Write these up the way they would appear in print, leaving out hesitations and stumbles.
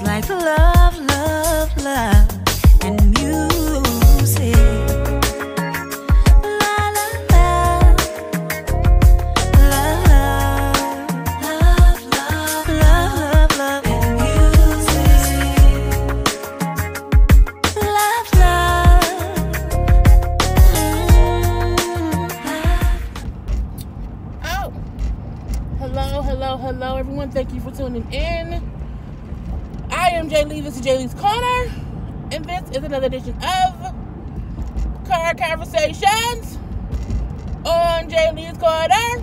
like love, love, love and music. La la la, love, love, love, love, love and music. Love, love, Oh, hello, everyone. Thank you for tuning in. I am Jay Lee. This is Jay Lee's Corner, and this is another edition of Car Conversations on Jay Lee's Corner.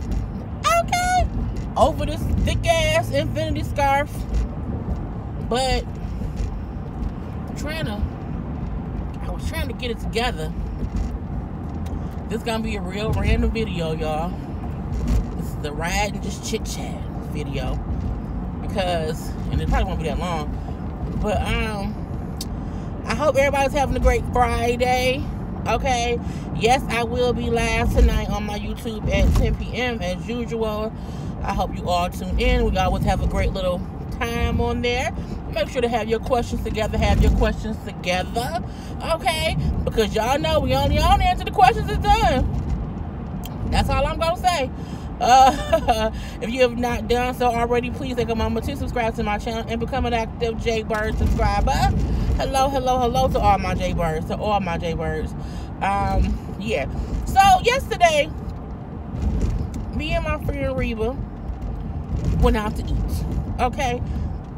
Okay, over this thick ass infinity scarf, but I was trying to get it together. This is gonna be a real random video, y'all. This is the ride and just chit chat video because, and it probably won't be that long, but I hope everybody's having a great Friday. Okay, yes, I will be live tonight on my YouTube at 10 p.m. as usual. I hope you all tune in. We always have a great little time on there. Make sure to have your questions together. Okay, because y'all know we only on until the questions is done. That's all I'm gonna say. If you have not done so already, please take a moment to subscribe to my channel and become an active Jaybird subscriber. Hello to all my Jaybirds, yeah. So yesterday, me and my friend Reba went out to eat. Okay,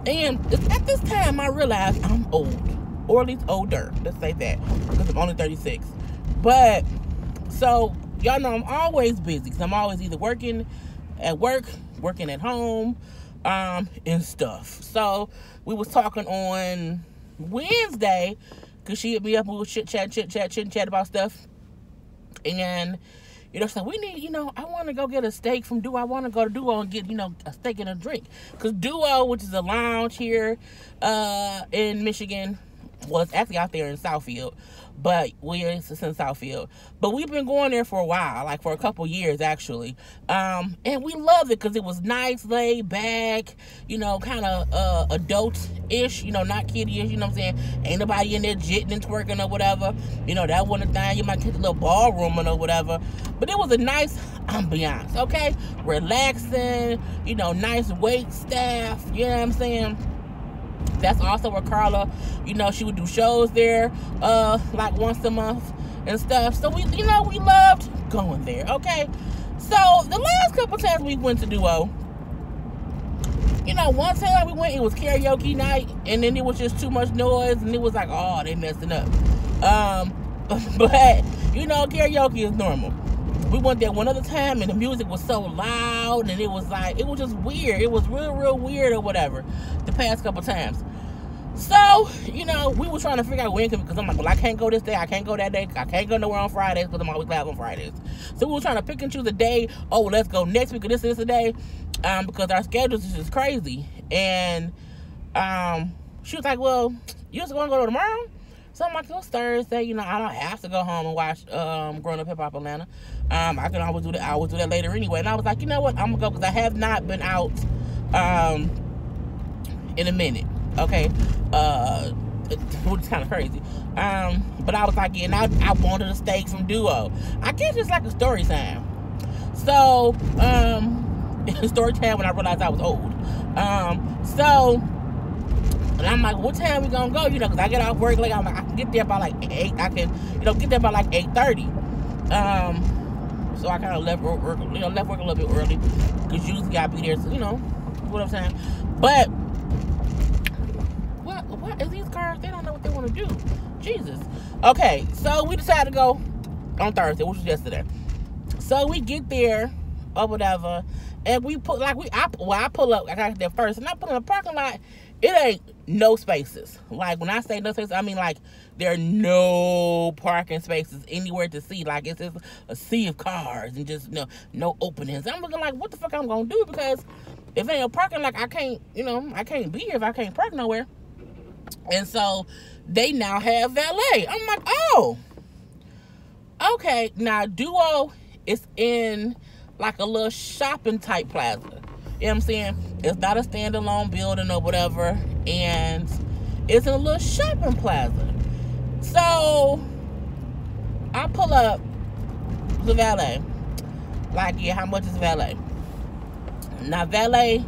and at this time I realized I'm old, or at least older. Let's say that, because I'm only 36. But so y'all know I'm always busy, because I'm always either working at work, working at home, and stuff. So we was talking on Wednesday, because she hit me up and we was chit chat about stuff. And so we need, I want to go get a steak from Duo. I want to go to Duo and get, a steak and a drink. Because Duo, which is a lounge here in Michigan, well, it's actually out there in Southfield, but it's in Southfield. But we've been going there for a while, like for a couple years, actually. And we loved it because it was nice, laid back, kind of adult-ish, not kiddie-ish, you know what I'm saying? Ain't nobody in there jitting and twerking or whatever. That wasn't a thing. You might get a little ballroom or whatever. But it was a nice ambiance, okay? Relaxing, nice wait staff, you know what I'm saying? That's also where Karla, she would do shows there, like once a month and stuff. So we loved going there, okay? So the last couple times we went to Duo, one time we went, it was karaoke night, and then it was just too much noise, and it was like, oh, they messing up. But, karaoke is normal. We went there one other time, and the music was so loud, and it was just weird. It was real weird or whatever the past couple times. So, we were trying to figure out when, because I'm like, well, I can't go this day, I can't go that day, I can't go nowhere on Fridays, because I'm always live on Fridays. So we were trying to pick and choose a day. Oh, well, let's go next week, or this a day, because our schedules is just crazy. And she was like, well, you just want to go tomorrow? So I'm like, it's Thursday, I don't have to go home and watch Growing Up Hip Hop Atlanta. I can always do that. I always do that later anyway. And I was like, you know what? I'm going to go, because I have not been out in a minute. Okay? Which is kind of crazy. But I was like, yeah, and I wanted a steak from Duo. I guess it's like a story time. So, story time when I realized I was old. And I'm like, what time we gonna go? Because I get off work late. I'm like, I can get there by like 8. I can, get there by like 8:30. So I kind of left work a little bit early, because usually I be there. So, what I'm saying. But what is these cars? They don't know what they want to do. Jesus. Okay, so we decided to go on Thursday, which was yesterday. So we get there or whatever, and I pull up. I got there first, and I pull in the parking lot. It ain't no spaces. Like, when I say no spaces, I mean, like, there are no parking spaces anywhere to see. Like, it's just a sea of cars and just no openings. I'm looking like, what the fuck I'm gonna do? Because if ain't no parking, like, I can't be here if I can't park nowhere. And so they now have valet. I'm like, oh, okay. Now Duo is in like a little shopping type plaza. You know what I'm saying? It's not a standalone building or whatever. and it's in a little shopping plaza. So I pull up the valet. Like, yeah, how much is valet? Now, valet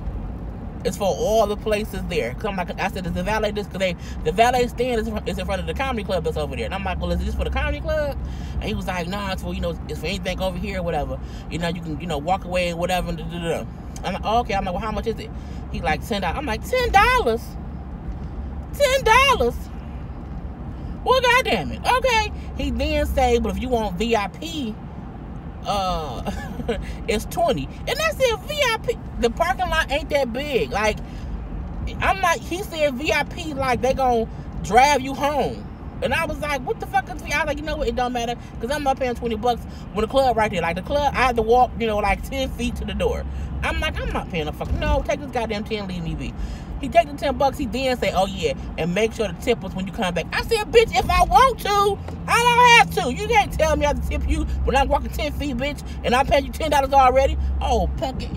is for all the places there. Cause I'm like, I said, is the valet this? Because the valet stand is in front of the comedy club that's over there. And I'm like, well, is this for the comedy club? And he was like, nah, it's for, it's for anything over here or whatever. You can, walk away and whatever. I'm like, oh, okay. I'm like, well, how much is it? He's like, $10. I'm like, $10? $10? Well, goddamn it. Okay. He then say, but if you want VIP, it's 20. And I said, VIP, the parking lot ain't that big. Like, I'm like, he said VIP, like they gonna drive you home. And I was like, what the fuck is VIP? I was like, you know what, it don't matter, because I'm not paying $20 when the club right there. Like, the club, I had to walk, like 10 feet to the door. I'm like, I'm not paying a fuck. No, take this goddamn 10, leave me be. He take the $10, he then say, oh yeah, and make sure the tip was when you come back. I said, bitch, if I want to, I don't have to. You can't tell me I have to tip you when I'm walking 10 feet, bitch, and I'm paying you $10 already. Oh, punk it.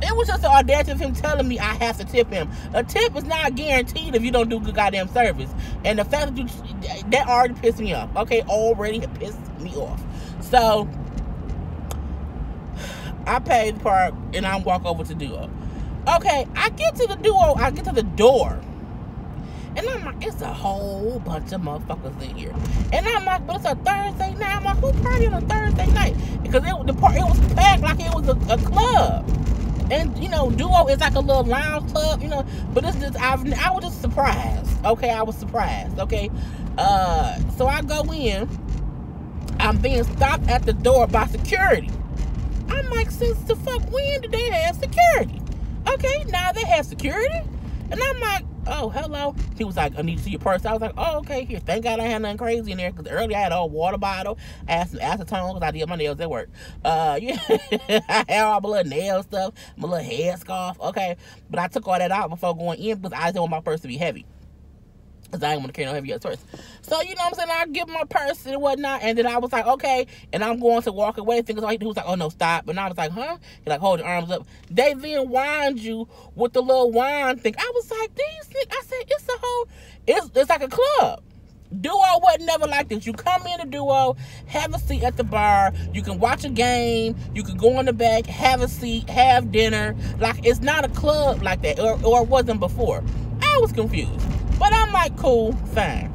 It was just the audacity of him telling me I have to tip him. A tip is not guaranteed if you don't do good goddamn service. And the fact that already pissed me off. Okay, already it pissed me off. So, I paid the park, and I walk over to Duo. Okay, I get to the Duo, I get to the door, and I'm like, it's a whole bunch of motherfuckers in here. And I'm like, but it's a Thursday night. I'm like, who party on a Thursday night? Because it was packed like it was a club. And, Duo is like a little lounge club, but it's just, I was just surprised. Okay, I was surprised, okay? So I go in, I'm being stopped at the door by security. I'm like, since the fuck when did they have security? Okay, now they have security? And I'm like, oh, hello. He was like, I need to see your purse. I was like, oh, okay, here. Thank God I had nothing crazy in there, because earlier I had a water bottle. I had some acetone because I did my nails at work. Yeah, I had all my little nail stuff, my little headscarf. Okay, but I took all that out before going in because I didn't want my purse to be heavy. Because I didn't want to carry no heavy purse. So, you know what I'm saying? I give him my purse and whatnot. And then I was like, okay. And I'm going to walk away. He was like, oh, no, stop. And I was like, huh? He like, hold your arms up. They then wind you with the little wine thing. I was like, these things. I said, it's a whole, it's like a club. Duo wasn't never like this. You come in a Duo, have a seat at the bar. You can watch a game. You can go in the back, have a seat, have dinner. Like, it's not a club like that. Or it wasn't before. I was confused. But I'm like, cool, fine.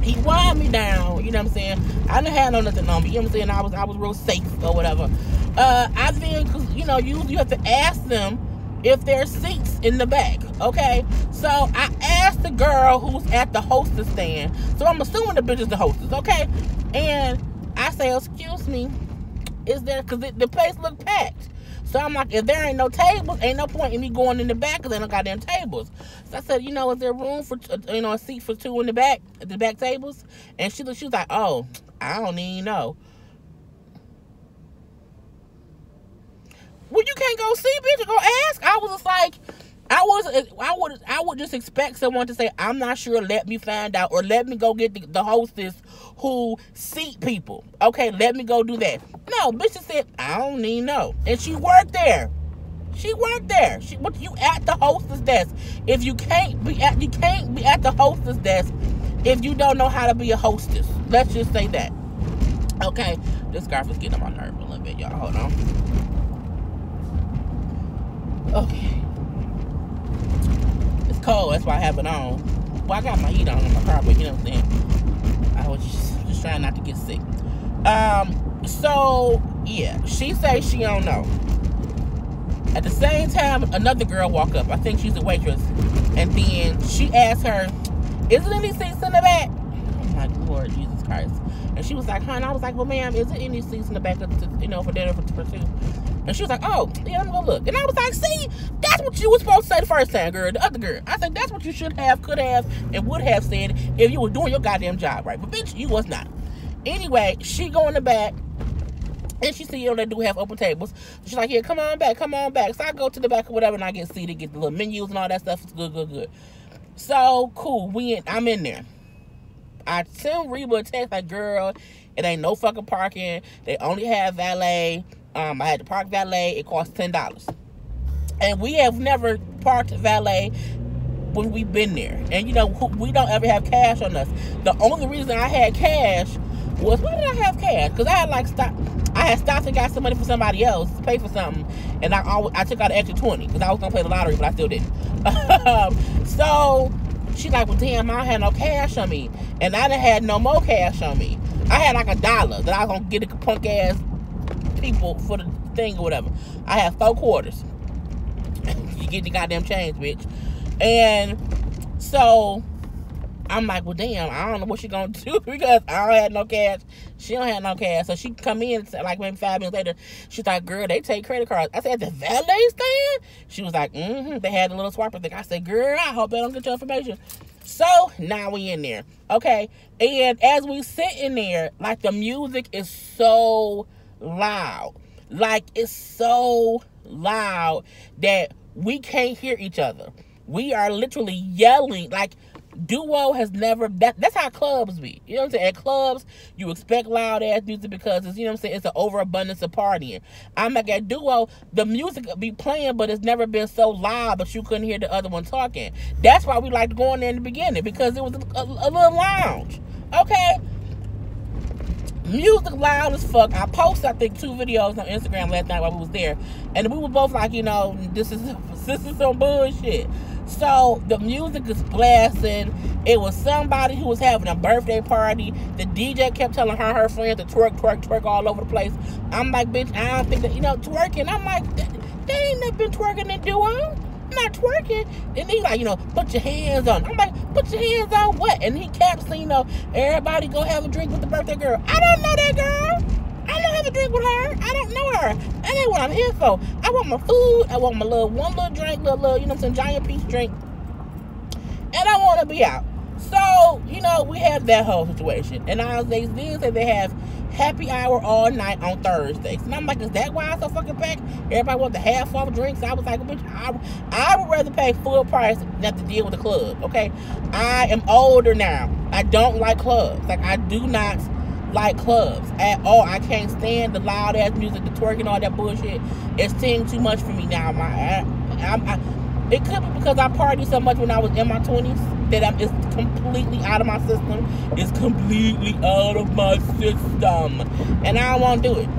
He wound me down, you know what I'm saying? I didn't have nothing on me, you know what I'm saying? I was real safe or whatever. I then, cause you have to ask them if there's seats in the back, okay? So I asked the girl who's at the hostess stand. So I'm assuming the bitch is the hostess, okay? And I say, excuse me, is there, cause the place looked packed. So I'm like, if there ain't no tables, ain't no point in me going in the back because there no goddamn tables. So I said, is there room for, a seat for two in the back, at the back tables? And she was like, oh, I don't even know. Well, you can't go see, bitch, and go ask. I was just like, I would just expect someone to say, I'm not sure, let me find out, or let me go get the hostess who seat people. Okay, let me go do that. No, bitch said, I don't even know. And she worked there. You at the hostess desk. If you can't be at the hostess desk if you don't know how to be a hostess. Let's just say that. Okay, this scarf is getting on my nerve a little bit, y'all. Hold on. Okay. It's cold, that's why I have it on. Well, I got my heat on in my car, but you know what I'm saying? I was just trying not to get sick. So, yeah, she says she don't know. At the same time, another girl walk up. I think she's a waitress. And then she asked her, is there any seats in the back? I'm like, Lord Jesus Christ. And she was like, huh? And I was like, well, ma'am, is there any seats in the back, for dinner for two? And she was like, oh, yeah, let me go look. And I was like, see, that's what you were supposed to say the first time, girl. The other girl. I said, that's what you should have, could have, and would have said if you were doing your goddamn job right. But, bitch, you was not. Anyway, she go in the back. And she said, they do have open tables. She's like, yeah, come on back. So I go to the back or whatever, and I get seated, get the little menus and all that stuff. It's good. So, cool. I'm in there. I send Reba a text like, girl, it ain't no fucking parking. They only have valet. I had to park valet. It costs $10. And we have never parked valet when we've been there. And, you know, we don't ever have cash on us. The only reason I had cash was, why did I have cash? Because I had, like, I had stopped and got some money for somebody else to pay for something. And I took out an extra 20 because I was going to play the lottery, but I still didn't. So she like, well, damn, I had no cash on me. And I done had no more cash on me. I had like $1 that I was going to get the punk ass people for the thing or whatever. I had 4 quarters. You get the goddamn change, bitch. And so I'm like, well, damn, I don't know what she gonna do because I don't have no cash. She don't have no cash. So she come in, like maybe 5 minutes later, she's like, girl, they take credit cards. I said, at the valet stand? She was like, they had a little swiper thing. I said, girl, I hope they don't get your information. So now we in there, okay? And as we sit in there, like the music is so loud. Like it's so loud that we can't hear each other. We are literally yelling. Like, duo has never, that's how clubs be. You know what I'm saying? At clubs, you expect loud ass music because it's, you know what I'm saying, it's an overabundance of partying. I'm like, at duo, the music be playing, but it's never been so loud that you couldn't hear the other one talking. That's why we liked going there in the beginning, because it was a little lounge. Okay? Music loud as fuck. I posted, I think, 2 videos on Instagram last night while we was there, and we were both like, you know, this is some bullshit. So the music is blasting. It was somebody who was having a birthday party. The DJ kept telling her friends to twerk all over the place. I'm like, bitch, I don't think that, you know, twerking. I'm like, they ain't never been twerking in duo. I'm not twerking. And he's like, you know, put your hands on. I'm like, put your hands on what? And he kept saying, you know, everybody go have a drink with the birthday girl. I don't know that girl. I don't have a drink with her. I don't know her. That ain't what I'm here for. I want my food. I want my one little drink, little, you know, some giant piece drink. And I want to be out. So, you know, we have that whole situation. And they then say they have happy hour all night on Thursdays. And I'm like, is that why it's so fucking packed? Everybody wants the half off drinks. I was like, bitch, I would rather pay full price than have to deal with the club, okay? I am older now. I don't like clubs. Like, I do not like clubs at all. I can't stand the loud ass music, the twerking, all that bullshit. It's seeing too much for me now. It could be because I partied so much when I was in my 20s that it's completely out of my system. It's completely out of my system, and I don't want to do it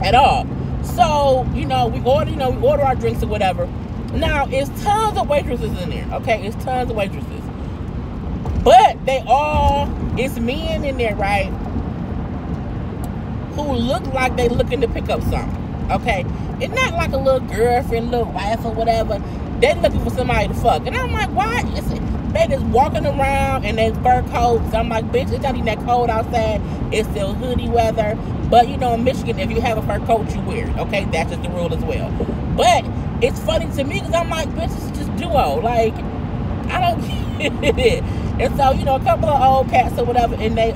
at all. So, you know, we order our drinks or whatever. Now, it's tons of waitresses in there. Okay, it's tons of waitresses, but it's men in there, right? Who look like they looking to pick up something, okay? It's not like a little girlfriend, little wife or whatever. They looking for somebody to fuck. And I'm like, why? They just walking around in their fur coats. I'm like, bitch, it's not even that cold outside. It's still hoodie weather. But, you know, in Michigan, if you have a fur coat, you wear it, okay? That's just the rule as well. But it's funny to me because I'm like, bitch, it's just duo. Like, I don't get it. And so, you know, a couple of old cats or whatever, and they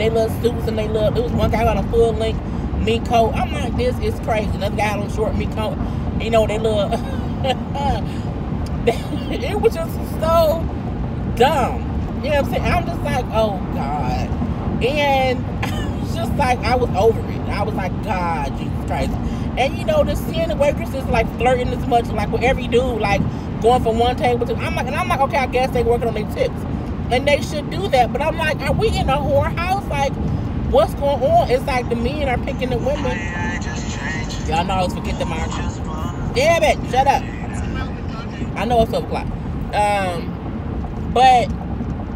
little suits, and there was one guy on a full length mink coat. I'm like, this is crazy. Another guy on a short mink coat. You know, they little it was just so dumb. You know what I'm saying? I'm just like, oh God. And I was just like, I was over it. I was like, God, Jesus Christ. And you know, just seeing the waitresses like flirting as much, like whatever you do, like going from one table to I'm like, okay, I guess they working on their tips. And they should do that. But I'm like, are we in a whorehouse? Like, what's going on? It's like the men are picking the women. Y'all know I always forget the mark. Damn it, shut up. I know it's 12 o'clock. But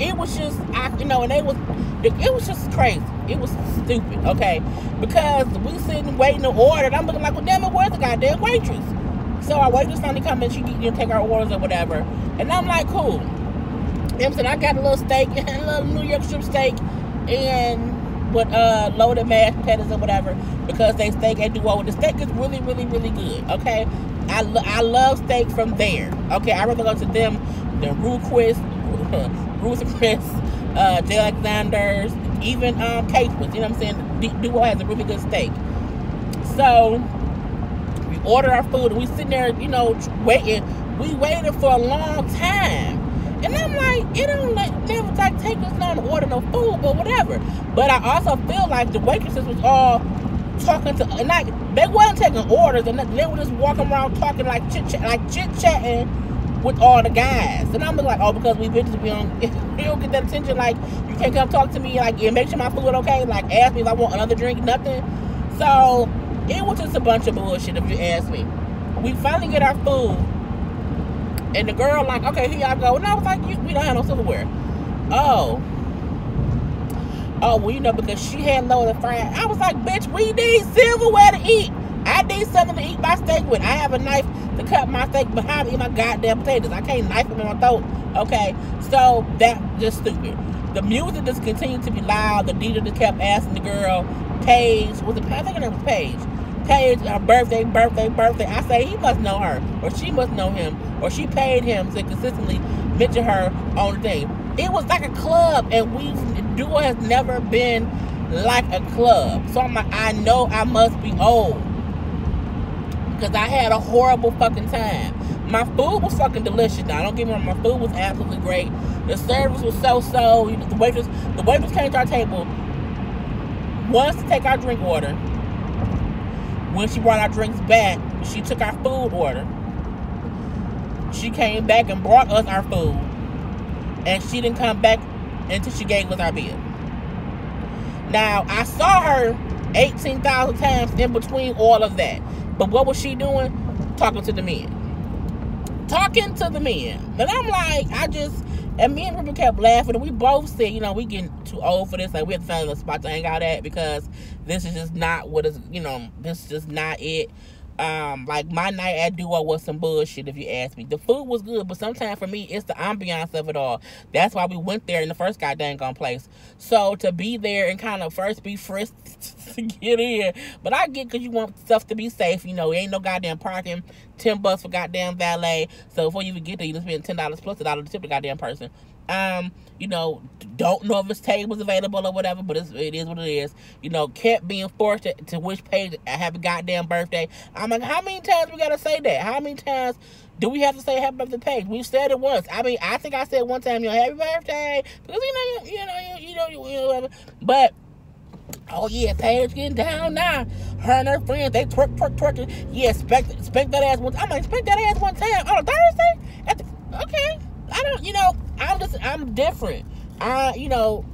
it was just, and it was just crazy. It was stupid, okay? Because we sitting waiting to order, and I'm looking like, well, damn it, where's the goddamn waitress? So our waitress finally come in, she take our orders or whatever. And I'm like, cool. You know what I'm saying? I got a little steak, a little New York strip steak, and with loaded mashed potatoes or whatever, because they steak at Duo. The steak is really, really, really good, okay? I love steak from there, okay? I rather go to them than Ruth Chris, J. Alexander's, even Cape's, you know what I'm saying? Duo has a really good steak. So we ordered our food, and we sitting there, you know, waiting. We waited for a long time. And I'm like, it don't never take us long to order no food, but whatever. But I also feel like the waitresses was all talking to, and like they wasn't taking orders, and they were just walking around talking like chit-chatting with all the guys. And I'm like, oh, because we bitches be on, you don't get that attention. Like, you can't come talk to me, like, and make sure my food okay. Like, ask me if I want another drink, nothing. So, it was just a bunch of bullshit, if you ask me. We finally get our food. And the girl, like, okay, here y'all go. And I was like, we don't have no silverware. Oh, well, you know, because she had loaded fries. I was like, bitch, we need silverware to eat. I need something to eat my steak with. I have a knife to cut my steak behind me in my goddamn potatoes. I can't knife them in my throat. Okay, so that just stupid. The music just continued to be loud. The DJ just kept asking the girl, Paige, was it? I think her name was Paige. Paige, her birthday. I say he must know her, or she must know him, or she paid him to consistently mention her on the thing. It was like a club, and Duo has never been like a club. So I'm like, I know I must be old, because I had a horrible fucking time. My food was fucking delicious. Now, don't get me wrong, my food was absolutely great. The service was so. The waitress came to our table once to take our drink order. When she brought our drinks back, she took our food order. She came back and brought us our food. And she didn't come back until she gave us our bill. Now, I saw her 18,000 times in between all of that. But what was she doing? Talking to the men. And I'm like, and me and Ruben kept laughing, and we both said, you know, we getting too old for this. Like, we have to find a spot to hang out at, because this is just not what is, you know, this is just not it. Like, my night at Duo was some bullshit, if you ask me. The food was good, but sometimes for me, it's the ambiance of it all. That's why we went there in the first goddamn place. So, to be there and kind of first be frisked to get in. But I get, because you want stuff to be safe. You know, ain't no goddamn parking. $10 for goddamn valet. So, before you even get there, you just spend $10 plus $1 to tip the goddamn person. You know, don't know if his table's available or whatever, but it is what it is. You know, kept being forced to which page I have a goddamn birthday. I'm like, how many times we gotta say that? How many times do we have to say happy birthday page? We've said it once. I mean, I think I said one time, you know, happy birthday, because you know, whatever. But oh yeah, Paige getting down now. Her and her friends, they twerking. Yeah, spank that ass one time. I'm like, spank that ass one time on a Thursday? Okay. I don't, you know, I'm different. You know,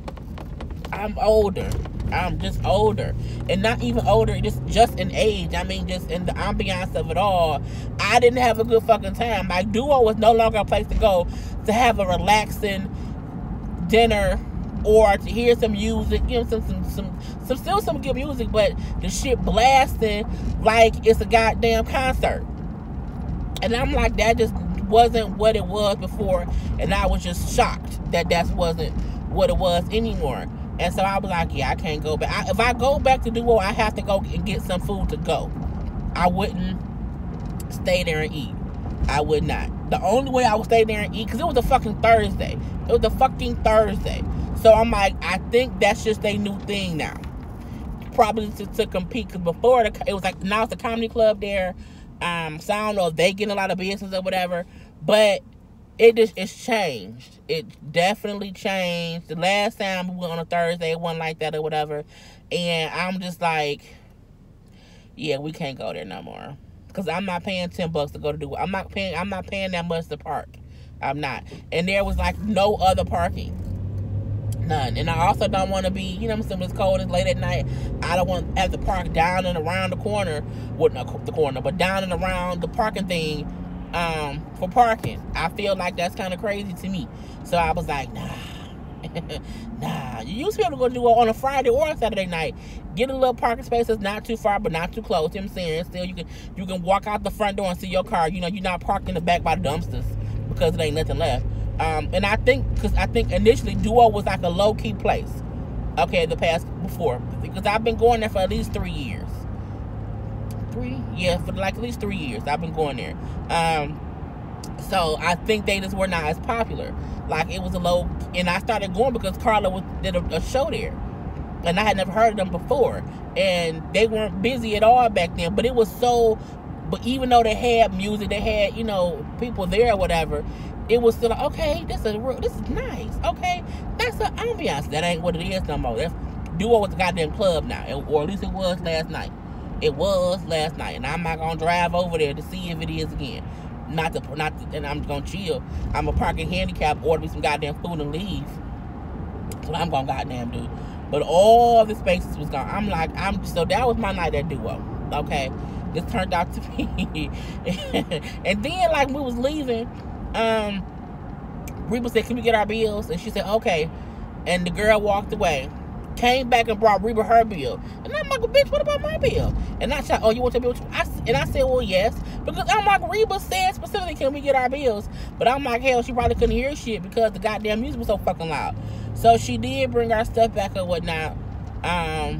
I'm older. I'm just older. And not even older, just in age. I mean, just in the ambiance of it all. I didn't have a good fucking time. Like, Duo was no longer a place to go to have a relaxing dinner or to hear some music. You know, still some good music, but the shit blasting like it's a goddamn concert. And I'm like, that just wasn't what it was before, and I was just shocked that wasn't what it was anymore. And so I was like, yeah, I can't go back. If I go back to Duo, I have to go and get some food to go. I wouldn't stay there and eat. I would not. The only way I would stay there and eat, because it was a fucking Thursday. So I'm like, I think that's just a new thing now. Probably to compete, because before it was like, now it's a comedy club there. So I don't know if they getting a lot of business or whatever, but it's changed. It definitely changed. The last time we went on a Thursday, it wasn't like that or whatever, and I'm just like, yeah, we can't go there no more, because I'm not paying $10 to go to do. I'm not paying that much to park. I'm not, and there was like no other parking. None. And I also don't want to be, you know, it's cold, it's late at night. I don't want to have to park down and around the corner. Well, not the corner, but down and around the parking thing for parking. I feel like that's kind of crazy to me. So I was like, nah. Nah. You used to be able to go do it on a Friday or a Saturday night. Get a little parking space that's not too far, but not too close. You know what I'm saying? Still, you can walk out the front door and see your car. You know, you're not parked in the back by the dumpsters because there ain't nothing left. And I think initially Duo was like a low-key place, okay, before, because I've been going there for at least 3 years. For like at least 3 years I've been going there. So I think they just were not as popular. Like, it was a low, and I started going because Karla did a show there, and I had never heard of them before, and they weren't busy at all back then, but it was so, but even though they had music, they had, you know, people there or whatever, it was still like, okay, this is nice. Okay, that's an ambiance. That ain't what it is no more. Duo was a goddamn club now, or at least it was last night. And I'm not gonna drive over there to see if it is again. and I'm gonna chill. I'm gonna park a handicap, order me some goddamn food and leave. That's what I'm gonna goddamn do. But all the spaces was gone. So that was my night at Duo. Okay. This turned out to be and then like we was leaving, Reba said, "Can we get our bills?" And she said, "Okay." And the girl walked away. Came back and brought Reba her bill. And I'm like, well, bitch, what about my bill? And I said, "Oh, you want your bill too?" And I said, well, yes. Because I'm like, Reba said specifically, "Can we get our bills?" But I'm like, hell, she probably couldn't hear shit because the goddamn music was so fucking loud. So she did bring our stuff back and whatnot. I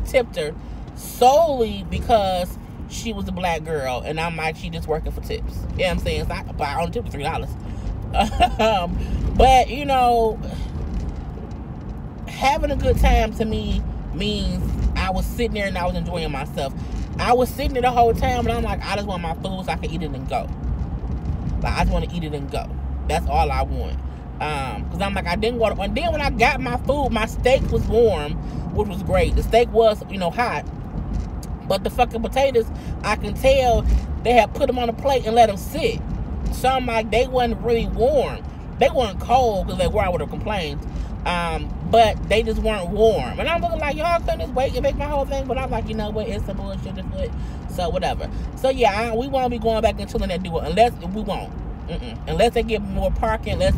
tipped her solely because she was a black girl. And I'm like, she just working for tips. You know what I'm saying? But I only tipped $3. But, you know, having a good time to me means I was sitting there and I was enjoying myself. I was sitting there the whole time, but I'm like, I just want my food so I can eat it and go. Like, I just want to eat it and go. That's all I want. Because I'm like, I didn't want to. And then when I got my food, my steak was warm, which was great. The steak was, you know, hot. But the fucking potatoes, I can tell they had put them on a plate and let them sit. So I'm like, they wasn't really warm. They weren't cold because they were, I would have complained. But they just weren't warm. And I'm looking like, y'all couldn't just wait and make my whole thing. But I'm like, you know what? It's some bullshit. So whatever. So yeah, we won't be going back and chilling at Duo unless we won't. Unless they get more parking. Unless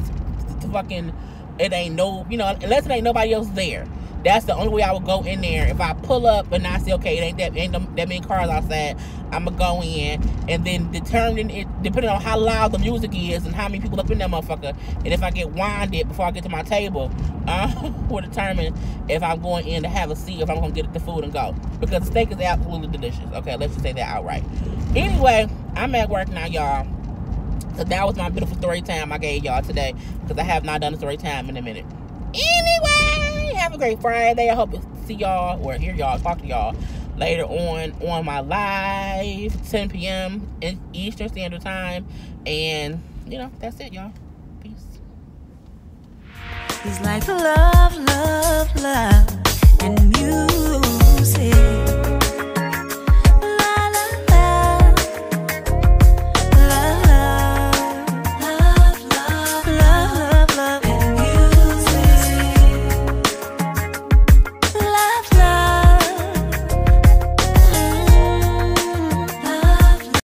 fucking it ain't no, you know, unless it ain't nobody else there. That's the only way I would go in there. If I pull up and I say, okay, it ain't that many cars outside, I'm gonna go in and then determine it depending on how loud the music is and how many people up in that motherfucker. And if I get winded before I get to my table, will determine if I'm going in to have a seat, if I'm gonna get the food and go. Because the steak is absolutely delicious. Okay, let's just say that outright. Anyway, I'm at work now, y'all. So that was my beautiful story time I gave y'all today. Because I have not done a story time in a minute. Anyway, have a great Friday. I hope to see y'all or hear y'all, talk to y'all later on my live 10 p.m. in Eastern Standard Time. And, you know, that's it, y'all. Peace. He's like love, love, love.